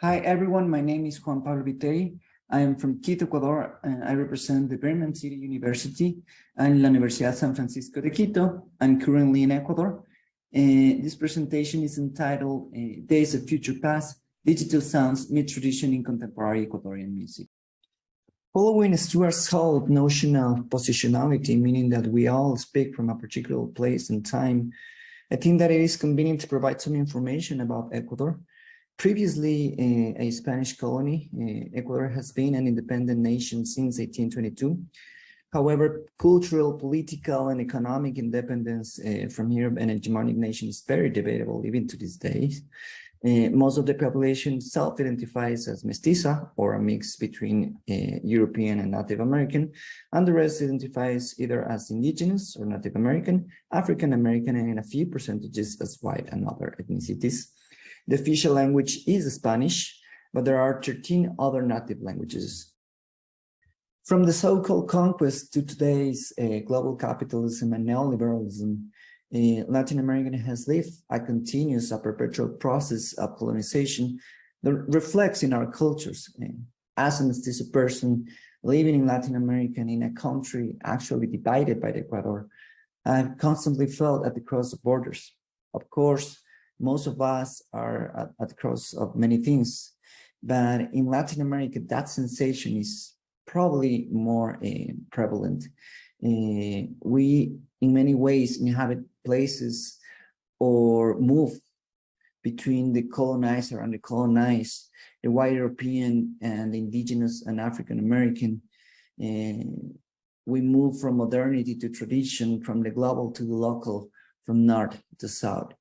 Hi everyone, my name is Juan Pablo Viteri. I am from Quito, Ecuador, and I represent the Birmingham City University and La Universidad San Francisco de Quito. I'm currently in Ecuador. This presentation is entitled Days of Future Past, Digital Sounds Meet Tradition in Contemporary Ecuadorian Music. Following Stuart Hall's notion of positionality, meaning that we all speak from a particular place and time, I think that it is convenient to provide some information about Ecuador. Previously a Spanish colony, Ecuador has been an independent nation since 1822. However, cultural, political, and economic independence from here, an hegemonic nation, is very debatable even to this day. Most of the population self-identifies as mestiza, or a mix between European and Native American, and the rest identifies either as indigenous or Native American, African American, and in a few percentages as white and other ethnicities. The official language is Spanish, but there are 13 other native languages. From the so-called conquest to today's global capitalism and neoliberalism, Latin America has lived a continuous, perpetual process of colonization that reflects in our cultures. As a mestizo person living in Latin America and in a country actually divided by the Ecuador, I've constantly felt at the cross of borders. Of course, most of us are at the cross of many things, but in Latin America, that sensation is probably more prevalent. We, in many ways, inhabit places or move between the colonizer and the colonized, the white European and the indigenous and African American. We move from modernity to tradition, from the global to the local, from north to south.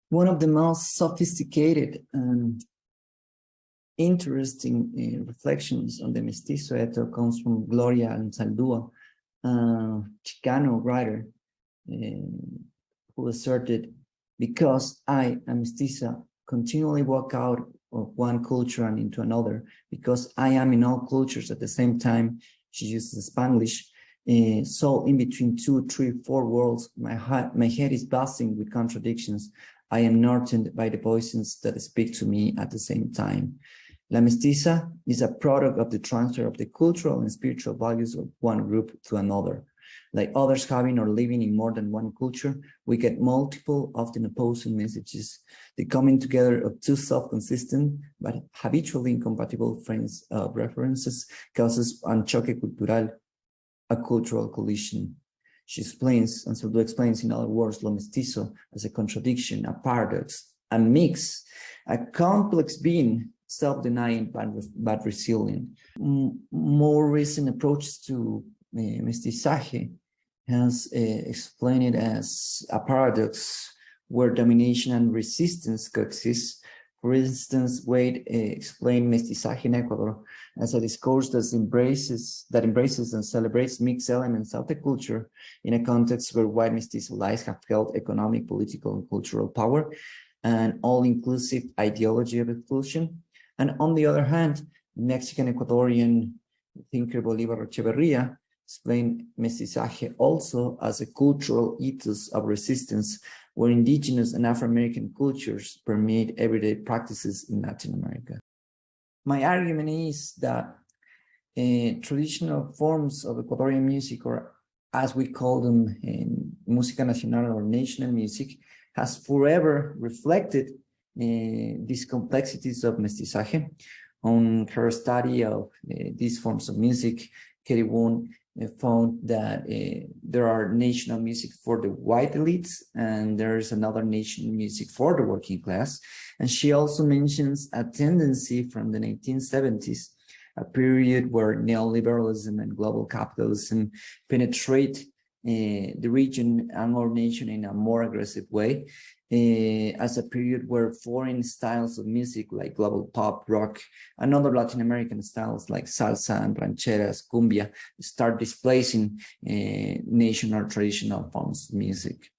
One of the most sophisticated and interesting reflections on the mestizo ethos comes from Gloria Anzaldúa, a Chicano writer who asserted, "Because I am mestiza, continually walk out of one culture and into another, because I am in all cultures at the same time." She uses Spanglish. So in between 2, 3, 4 worlds, my head is buzzing with contradictions. I am northed by the voices that speak to me at the same time. La mestiza is a product of the transfer of the cultural and spiritual values of one group to another. Like others having or living in more than one culture, we get multiple, often opposing messages. The coming together of two self-consistent but habitually incompatible frames of references causes un choque cultural, a cultural collision. She explains, and Saldúa explains in other words, lo mestizo as a contradiction, a paradox, a mix, a complex being, self-denying but resilient. More recent approaches to mestizaje has explained it as a paradox where domination and resistance coexist. For instance, Wade explained mestizaje in Ecuador as a discourse that embraces and celebrates mixed elements of the culture in a context where white mestizo lives have held economic, political, and cultural power, an all-inclusive ideology of exclusion. And on the other hand, Mexican Ecuadorian thinker Bolívar Echeverría explained mestizaje also as a cultural ethos of resistance where indigenous and Afro-American cultures permeate everyday practices in Latin America. My argument is that traditional forms of Ecuadorian music, or as we call them in música nacional or national music, has forever reflected these complexities of mestizaje. On her study of these forms of music, Katie Woon found that there are national music for the white elites and there's another national music for the working class. And she also mentions a tendency from the 1970s, a period where neoliberalism and global capitalism penetrate the region and our nation in a more aggressive way, as a period where foreign styles of music like global pop, rock, and other Latin American styles like salsa and rancheras, cumbia, start displacing national traditional forms of music.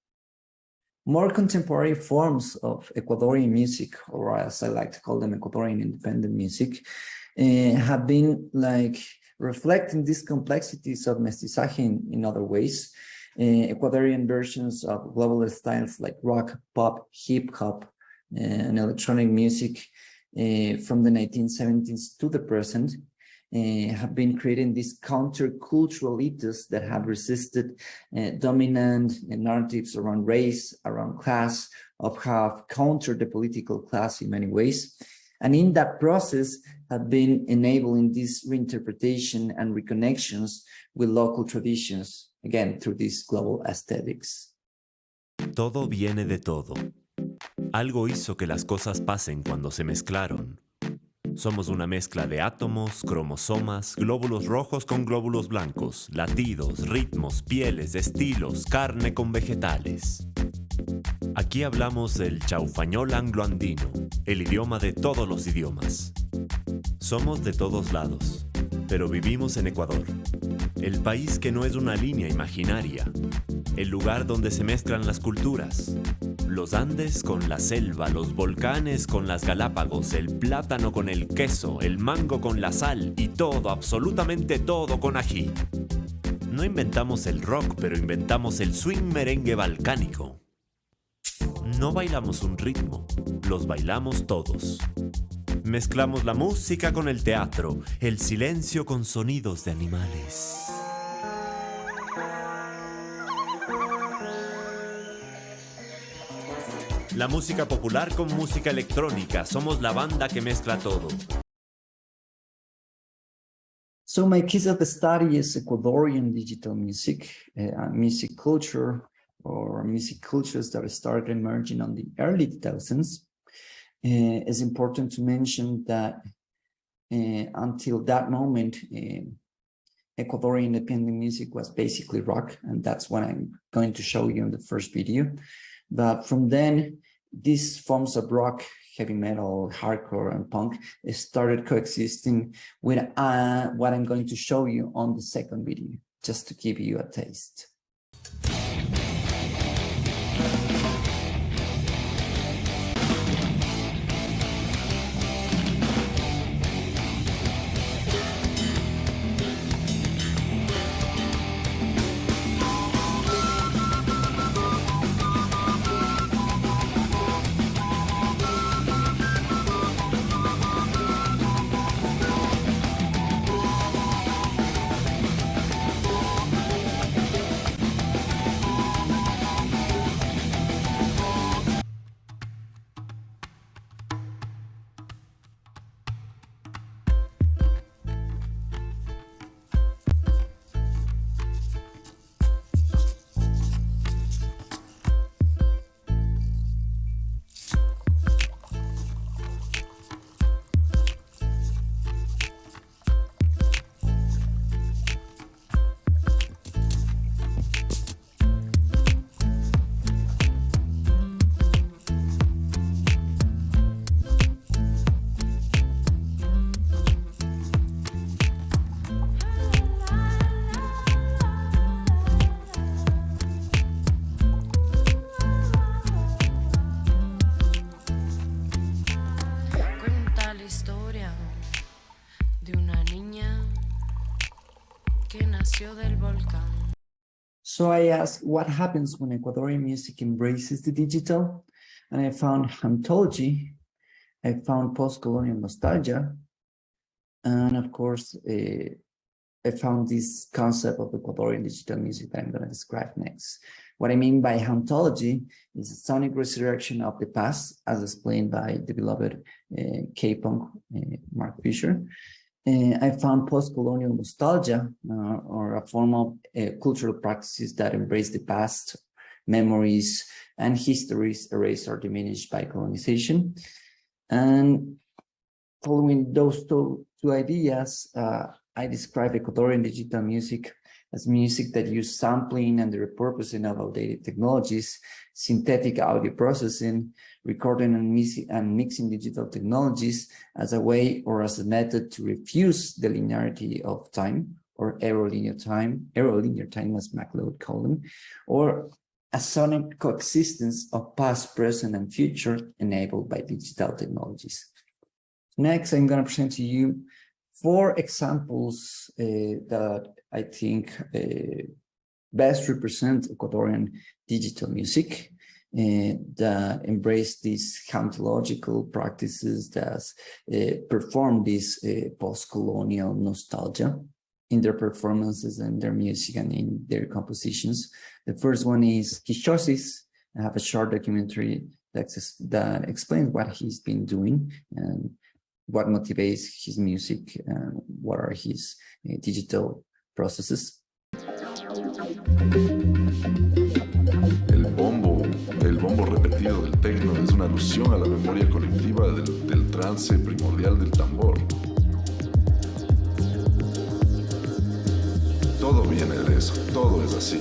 More contemporary forms of Ecuadorian music, or as I like to call them, Ecuadorian independent music, have been like reflecting these complexities of mestizaje in other ways. Ecuadorian versions of global styles like rock, pop, hip hop, and electronic music from the 1970s to the present, have been creating these countercultural ethos that have resisted dominant narratives around race, around class, of have countered the political class in many ways. And in that process have been enabling this reinterpretation and reconnections with local traditions, again, through these global aesthetics. Todo viene de todo. Algo hizo que las cosas pasen cuando se mezclaron. Somos una mezcla de átomos, cromosomas, glóbulos rojos con glóbulos blancos, latidos, ritmos, pieles, estilos, carne con vegetales. Aquí hablamos el chaufañol angloandino, el idioma de todos los idiomas. Somos de todos lados, pero vivimos en Ecuador, el país que no es una línea imaginaria, el lugar donde se mezclan las culturas. Los Andes con la selva, los volcanes con las Galápagos, el plátano con el queso, el mango con la sal y todo, absolutamente todo con ají. No inventamos el rock, pero inventamos el swing merengue balcánico. No bailamos un ritmo, los bailamos todos. Mezclamos la música con el teatro, el silencio con sonidos de animales. La música popular con música electrónica, somos la banda que mezcla todo. So my case of the study is Ecuadorian digital music, music culture, or music cultures that started emerging on the early 2000s. It's important to mention that until that moment, Ecuadorian independent music was basically rock, and that's what I'm going to show you in the first video. But from then, these forms of rock, heavy metal, hardcore, and punk started coexisting with what I'm going to show you on the second video, just to give you a taste. So I asked, what happens when Ecuadorian music embraces the digital? And I found hauntology, I found post-colonial nostalgia, and of course, I found this concept of Ecuadorian digital music that I'm going to describe next. What I mean by hauntology is a sonic resurrection of the past, as explained by the beloved K-punk Mark Fisher. I found post-colonial nostalgia, or a form of cultural practices that embrace the past, memories, and histories erased or diminished by colonization. And following those two ideas, I describe Ecuadorian digital music as music that use sampling and the repurposing of outdated technologies, synthetic audio processing, recording and mixing digital technologies as a way or as a method to refuse the linearity of time, or aerolinear time as MacLeod called them, or a sonic coexistence of past, present, and future enabled by digital technologies. Next, I'm going to present to you 4 examples that I think best represent Ecuadorian digital music. that embrace these hauntological practices that perform this post-colonial nostalgia in their performances and their music and in their compositions. The first one is Kishosis. I have a short documentary that explains what he's been doing and what motivates his music and what are his digital processes. El bombo repetido del tecno es una alusión a la memoria colectiva del trance primordial del tambor. Todo viene de eso, todo es así.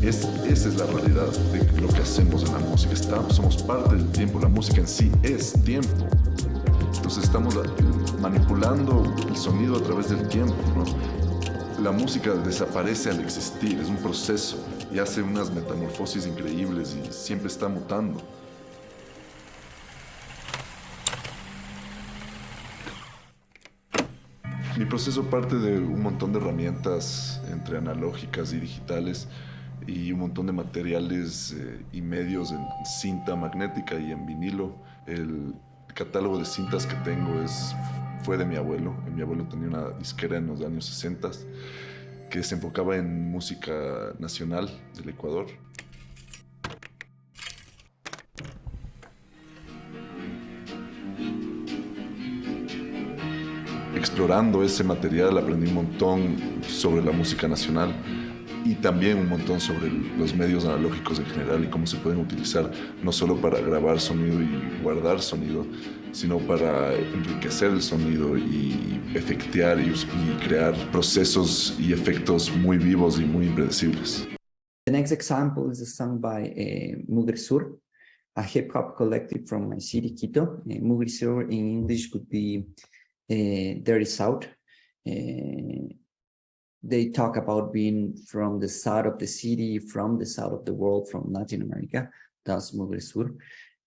Esa es la realidad de lo que hacemos en la música. Somos parte del tiempo, la música en sí es tiempo. Entonces estamos manipulando el sonido a través del tiempo, ¿no? La música desaparece al existir, es un proceso y hace unas metamorfosis increíbles y siempre está mutando. Mi proceso parte de un montón de herramientas entre analógicas y digitales y un montón de materiales y medios en cinta magnética y en vinilo. El catálogo de cintas que tengo fue de mi abuelo. Mi abuelo tenía una disquera en los años 60 que se enfocaba en música nacional del Ecuador. Explorando ese material aprendí un montón sobre la música nacional y también un montón sobre los medios analógicos en general y cómo se pueden utilizar no solo para grabar sonido y guardar sonido, sino para enriquecer el sonido y efectear y crear procesos y efectos muy vivos y muy impredecibles. The next example is a song by Mugre Sur, a hip-hop collective from my city, Quito. Mugre Sur in English would be Dirty South. They talk about being from the south of the city, from the south of the world, from Latin America. That's Mugre Sur.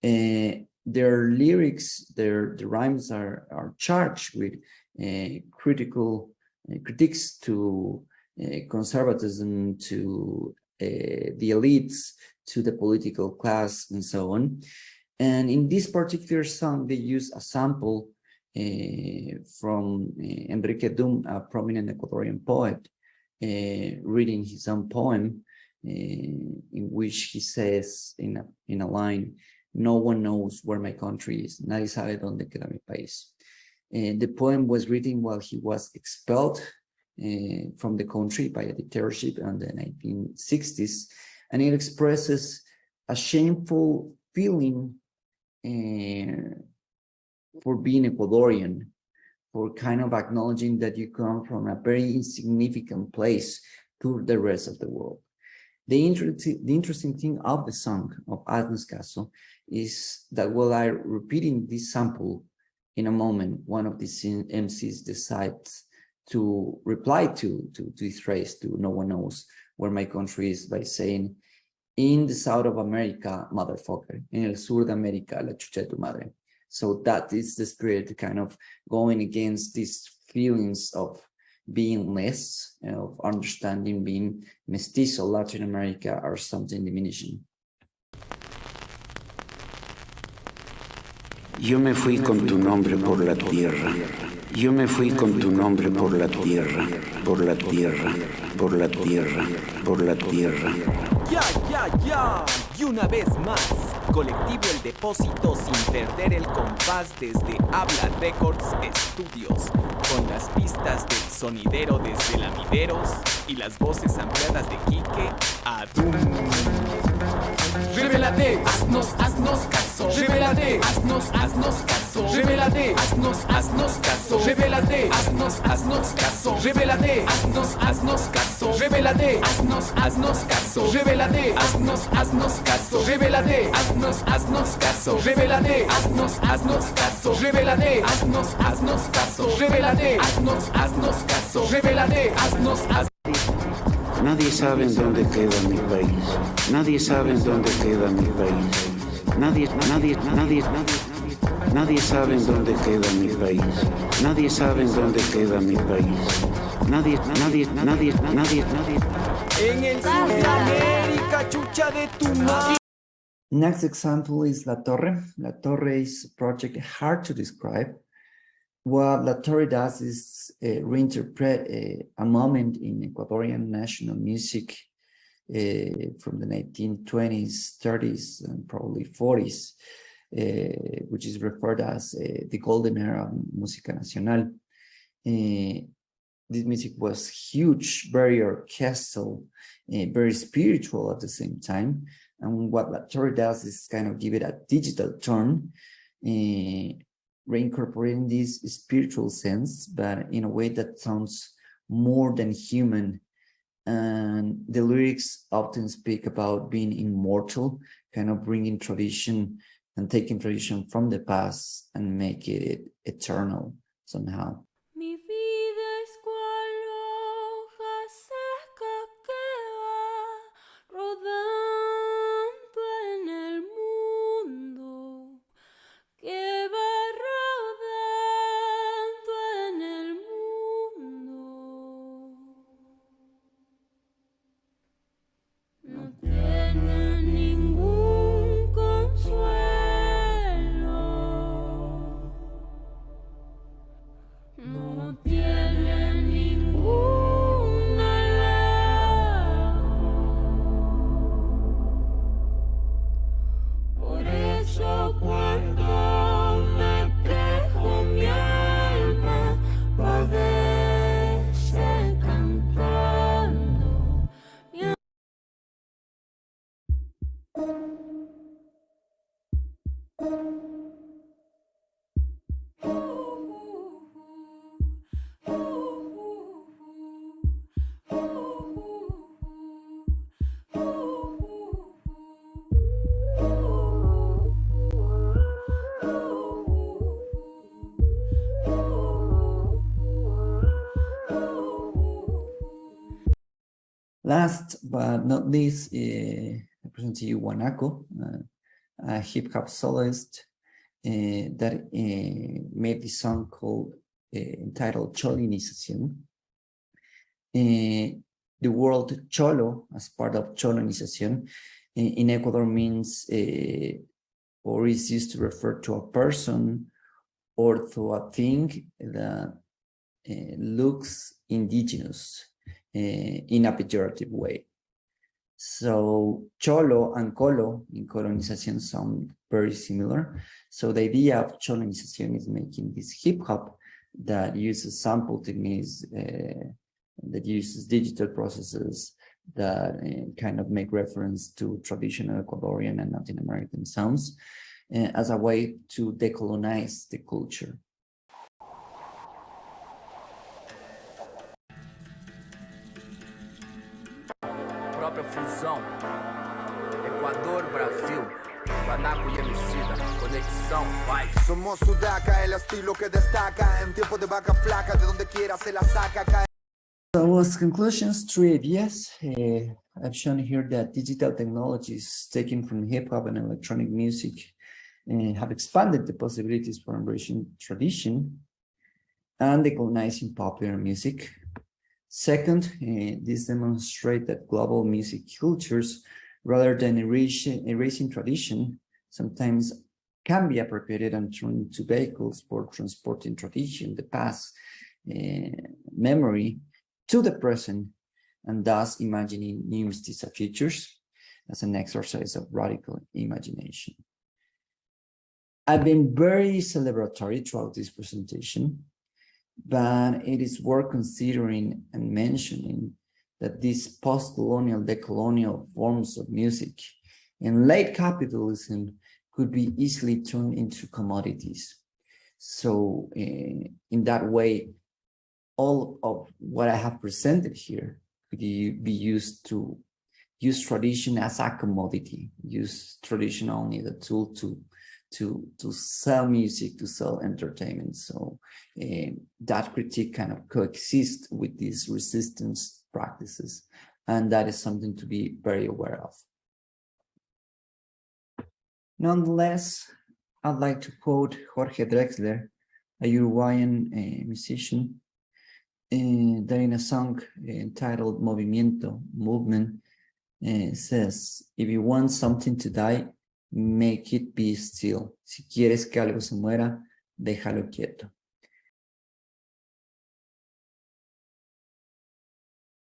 Their lyrics, the rhymes are charged with critiques to conservatism, to the elites, to the political class, and so on. And in this particular song, they use a sample from Enrique Dum, a prominent Ecuadorian poet, reading his own poem, in which he says in a line, "No one knows where my country is. Nadie sabe dónde queda mi país." The poem was written while he was expelled from the country by a dictatorship in the 1960s, and it expresses a shameful feeling for being Ecuadorian, for kind of acknowledging that you come from a very insignificant place to the rest of the world. The interesting thing of the song of Haznos Caso is that while I'm repeating this sample, in a moment, one of these MCs decides to reply to this phrase, to "No one knows where my country is," by saying, "In the south of America, motherfucker. En el sur de América, la chucha de tu madre." So that is the spirit kind of going against these feelings of being less, of understanding being mestizo Latin America or something diminishing. Yo me fui con tu nombre por la tierra. Yo me fui con tu nombre por la tierra, por la tierra, por la tierra, por la tierra. Ya, y una vez más, colectivo El Depósito sin perder el compás desde Habla Records Studios, con las pistas del sonidero desde Lamideros y las voces ampliadas de Quique a Doom. Revélate, haznos caso. Revélate, haznos caso. Revélate, haznos caso. Revélate, haznos caso. Revélate, haznos caso. Revélate, haznos caso. Revélate, haznos caso. Revélate, haznos caso. Revélate, haznos caso. Revélate, haznos caso. Revélate, haznos caso. Revélate, haznos. Nadie sabe en dónde queda mi país. Nadie sabe en dónde queda mi país. Nadie sabe en dónde queda mi país. Nadie sabe en dónde queda mi país. Nadie. En el sur de América, chucha de tu madre. Next example is La Torre. La Torre is a project hard to describe. What La Torre does is reinterpret a moment in Ecuadorian national music from the 1920s, 30s, and probably 40s, which is referred as the golden era of Música Nacional. This music was huge, very orchestral, very spiritual at the same time. And what La Torre does is kind of give it a digital turn, reincorporating this spiritual sense, but in a way that sounds more than human. And the lyrics often speak about being immortal, kind of bringing tradition and taking tradition from the past and make it eternal somehow. Mi vida es cual hoja seca que va rodando en el mundo, que va rodando en el mundo. No tiene ningún consuelo. No tiene ningún halago. Por eso cuando me quejo mi alma padece cantando. Last but not least, I present to you Guanaco, a hip-hop soloist that made this song called entitled Cholinización. The word cholo, as part of Cholonización, in Ecuador means or is used to refer to a person or to a thing that looks indigenous in a pejorative way. So cholo and colo in colonization sound very similar. So the idea of cholonization is making this hip hop that uses sample techniques, that uses digital processes that kind of make reference to traditional Ecuadorian and Latin American sounds as a way to decolonize the culture. Própria fusão, Equador, Brasil, Guanaco y Emicida, conexión, vai. Somos Sudaca, el estilo que destaca en tiempo de vaca flaca, de donde quiera se la saca. So as conclusions, 3 ideas. I've shown here that digital technologies taken from hip-hop and electronic music have expanded the possibilities for embracing tradition and decolonizing popular music. Second, this demonstrates that global music cultures, rather than erasing tradition, sometimes can be appropriated and turned into vehicles for transporting tradition, the past, memory, to the present, and thus imagining new mestiza futures as an exercise of radical imagination. I've been very celebratory throughout this presentation, but it is worth considering and mentioning that these post-colonial, decolonial forms of music in late capitalism could be easily turned into commodities. So in that way, all of what I have presented here could be used to use tradition as a commodity, use tradition only the tool to sell music, to sell entertainment. So that critique kind of coexists with these resistance practices. And that is something to be very aware of. Nonetheless, I'd like to quote Jorge Drexler, a Uruguayan musician, that in a song entitled Movimiento, Movement, says, if you want something to die, make it be still. Si quieres que algo se muera, déjalo quieto.